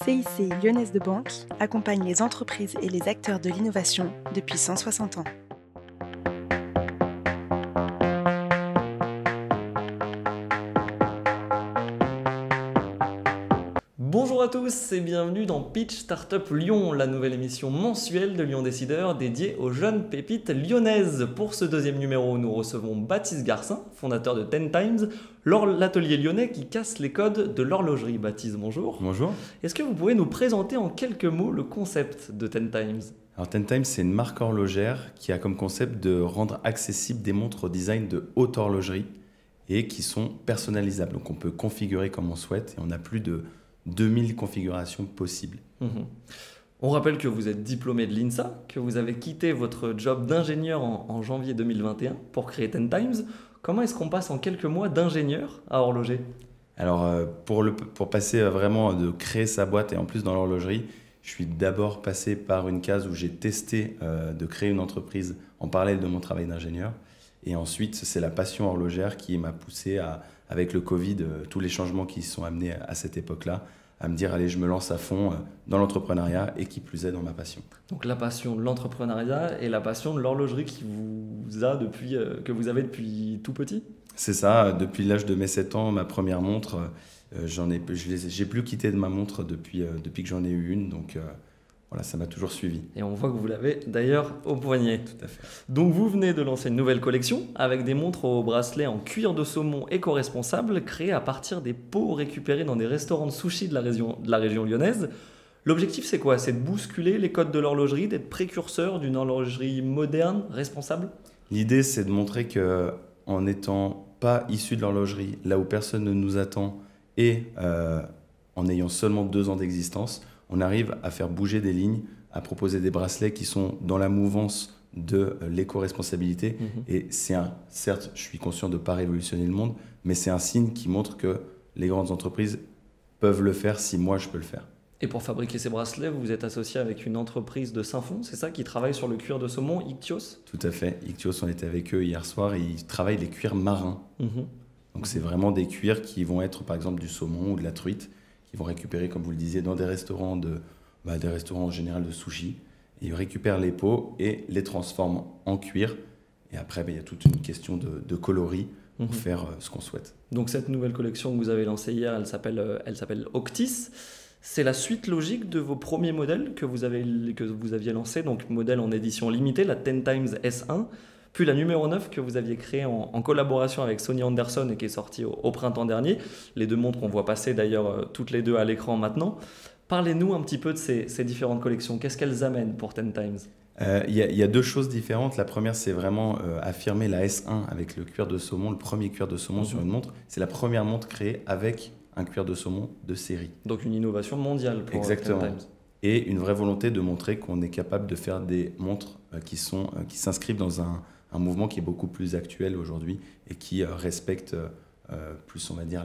CIC Lyonnaise de Banque accompagne les entreprises et les acteurs de l'innovation depuis 160 ans. Bonjour à tous et bienvenue dans Pitch Startup Lyon, la nouvelle émission mensuelle de Lyon Décideur dédiée aux jeunes pépites lyonnaises. Pour ce deuxième numéro, nous recevons Baptiste Garcin, fondateur de 10Times, l'atelier lyonnais qui casse les codes de l'horlogerie. Baptiste, bonjour. Bonjour. Est-ce que vous pouvez nous présenter en quelques mots le concept de 10Times ? Alors 10Times, c'est une marque horlogère qui a comme concept de rendre accessible des montres au design de haute horlogerie et qui sont personnalisables. Donc on peut configurer comme on souhaite et on a plus de 2000 configurations possibles. On rappelle que vous êtes diplômé de l'INSA, que vous avez quitté votre job d'ingénieur en janvier 2021 pour créer 10Times. Comment est-ce qu'on passe en quelques mois d'ingénieur à horloger ? Alors pour passer vraiment de créer sa boîte et en plus dans l'horlogerie, je suis d'abord passé par une case où j'ai testé de créer une entreprise en parallèle de mon travail d'ingénieur. Et ensuite, c'est la passion horlogère qui m'a poussé avec le Covid, tous les changements qui se sont amenés à cette époque-là, à me dire, allez, je me lance à fond dans l'entrepreneuriat et qui plus est dans ma passion. Donc la passion de l'entrepreneuriat et la passion de l'horlogerie qui vous a que vous avez depuis tout petit ? C'est ça, depuis l'âge de mes 7 ans, ma première montre, j'ai plus quitté de ma montre depuis que j'en ai eu une, donc voilà, ça m'a toujours suivi. Et on voit que vous l'avez d'ailleurs au poignet. Tout à fait. Donc vous venez de lancer une nouvelle collection avec des montres au bracelet en cuir de saumon éco-responsable créées à partir des pots récupérés dans des restaurants de sushi de la région lyonnaise. L'objectif c'est quoi ? C'est de bousculer les codes de l'horlogerie, d'être précurseur d'une horlogerie moderne, responsable ? L'idée c'est de montrer qu'en n'étant pas issu de l'horlogerie, là où personne ne nous attend et en ayant seulement 2 ans d'existence, on arrive à faire bouger des lignes, à proposer des bracelets qui sont dans la mouvance de l'éco-responsabilité. Et certes, je suis conscient de ne pas révolutionner le monde, mais c'est un signe qui montre que les grandes entreprises peuvent le faire si moi je peux le faire. Et pour fabriquer ces bracelets, vous êtes associé avec une entreprise de Saint-Fond, c'est ça, qui travaille sur le cuir de saumon, Ictios ? Tout à fait. Ictios, on était avec eux hier soir et ils travaillent les cuirs marins. Donc c'est vraiment des cuirs qui vont être par exemple du saumon ou de la truite, qui vont récupérer, comme vous le disiez, dans des restaurants des restaurants en général de sushi. Et ils récupèrent les peaux et les transforment en cuir. Et après, il y a toute une question de coloris pour faire ce qu'on souhaite. Donc cette nouvelle collection que vous avez lancée hier, elle s'appelle Octis. C'est la suite logique de vos premiers modèles que vous aviez lancés, donc modèle en édition limitée, la 10Times S1, puis la numéro 9 que vous aviez créée en collaboration avec Sony Anderson et qui est sortie au printemps dernier. Les 2 montres qu'on voit passer d'ailleurs toutes les 2 à l'écran maintenant. Parlez-nous un petit peu de ces différentes collections. Qu'est-ce qu'elles amènent pour 10Times ? Il y a 2 choses différentes. La première, c'est vraiment affirmer la S1 avec le cuir de saumon, le premier cuir de saumon sur une montre. C'est la première montre créée avec un cuir de saumon de série. Donc une innovation mondiale pour 10Times. Et une vraie volonté de montrer qu'on est capable de faire des montres qui s'inscrivent dans un mouvement qui est beaucoup plus actuel aujourd'hui et qui respecte plus, on va dire,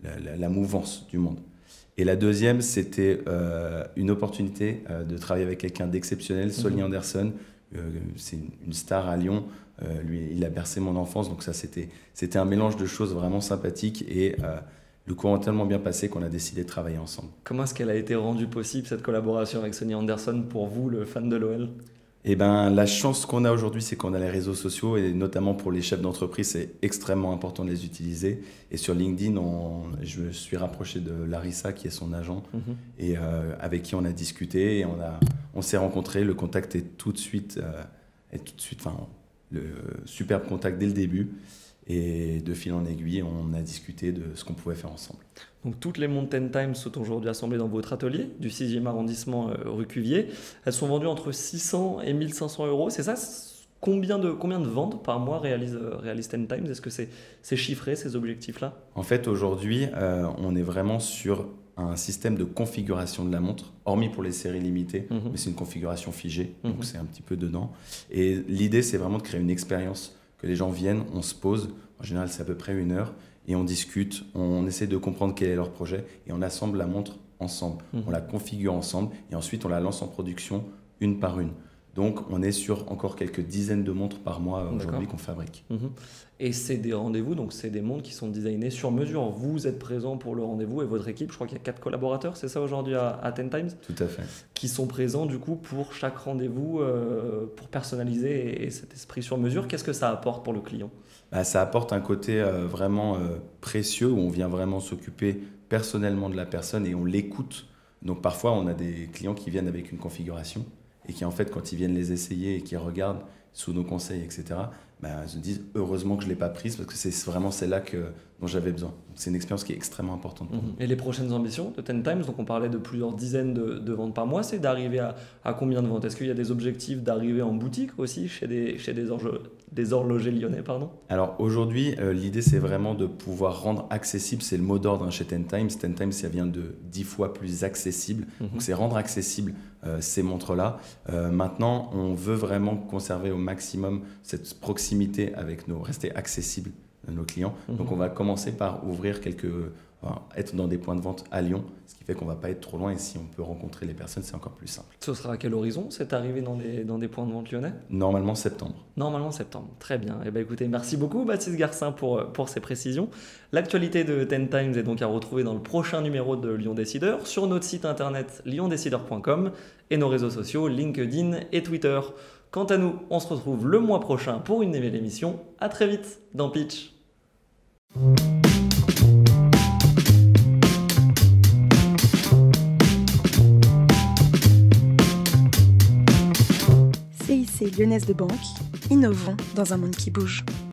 la mouvance du monde. Et la deuxième, c'était une opportunité de travailler avec quelqu'un d'exceptionnel, Sony Anderson. C'est une star à Lyon. Lui, il a bercé mon enfance, donc ça, c'était un mélange de choses vraiment sympathiques et le courant a tellement bien passé qu'on a décidé de travailler ensemble. Comment est-ce qu'elle a été rendue possible, cette collaboration avec Sony Anderson, pour vous, le fan de l'OL ? Eh ben, la chance qu'on a aujourd'hui, c'est qu'on a les réseaux sociaux et notamment pour les chefs d'entreprise, c'est extrêmement important de les utiliser. Et sur LinkedIn, je me suis rapproché de Larissa, qui est son agent, et avec qui on a discuté et on s'est rencontrés. Le contact est tout de suite, le superbe contact dès le début. Et de fil en aiguille, on a discuté de ce qu'on pouvait faire ensemble. Donc toutes les montres 10Times sont aujourd'hui assemblées dans votre atelier du 6e arrondissement rue Cuvier. Elles sont vendues entre 600 et 1500 euros, c'est ça ? Combien de ventes par mois réalise 10Times ? Est-ce que c'est chiffré, ces objectifs-là ? En fait, aujourd'hui, on est vraiment sur un système de configuration de la montre, hormis pour les séries limitées, mais c'est une configuration figée, donc c'est un petit peu dedans. Et l'idée, c'est vraiment de créer une expérience, que les gens viennent, on se pose, en général c'est à peu près 1 heure, et on discute, on essaie de comprendre quel est leur projet, et on assemble la montre ensemble. On la configure ensemble, et ensuite on la lance en production une par une. Donc on est sur encore quelques dizaines de montres par mois aujourd'hui qu'on fabrique. Et c'est des rendez-vous, donc c'est des montres qui sont designées sur mesure. Vous êtes présent pour le rendez-vous et votre équipe, je crois qu'il y a 4 collaborateurs, c'est ça aujourd'hui à 10 Times? Tout à fait. Qui sont présents du coup pour chaque rendez-vous pour personnaliser et cet esprit sur mesure. Qu'est-ce que ça apporte pour le client? Ça apporte un côté vraiment précieux où on vient vraiment s'occuper personnellement de la personne et on l'écoute. Donc parfois on a des clients qui viennent avec une configuration et qui en fait quand ils viennent les essayer et qui regardent sous nos conseils, etc., ils se disent heureusement que je ne l'ai pas prise parce que c'est vraiment celle-là dont j'avais besoin. C'est une expérience qui est extrêmement importante pour nous. Et les prochaines ambitions de 10 Times, donc on parlait de plusieurs dizaines de ventes par mois, c'est d'arriver à combien de ventes? Est-ce qu'il y a des objectifs d'arriver en boutique aussi chez des horlogers lyonnais Alors aujourd'hui, l'idée c'est vraiment de pouvoir rendre accessible, c'est le mot d'ordre chez 10 Times. 10 Times, ça vient de 10 fois plus accessible. Donc c'est rendre accessible ces montres-là. Maintenant, on veut vraiment conserver au maximum cette proximité avec rester accessible à nos clients. Donc on va commencer par ouvrir être dans des points de vente à Lyon, ce qui fait qu'on ne va pas être trop loin et si on peut rencontrer les personnes, c'est encore plus simple. Ce sera à quel horizon cette arrivée dans des points de vente lyonnais? Normalement septembre. Normalement septembre, très bien. Écoutez, merci beaucoup Baptiste Garcin pour ces précisions. L'actualité de 10 Times est donc à retrouver dans le prochain numéro de Lyon Décideur, sur notre site internet lyondécideur.com et nos réseaux sociaux LinkedIn et Twitter. Quant à nous, on se retrouve le mois prochain pour une nouvelle émission. À très vite dans Pitch. CIC Lyonnaise de Banque, innovons dans un monde qui bouge.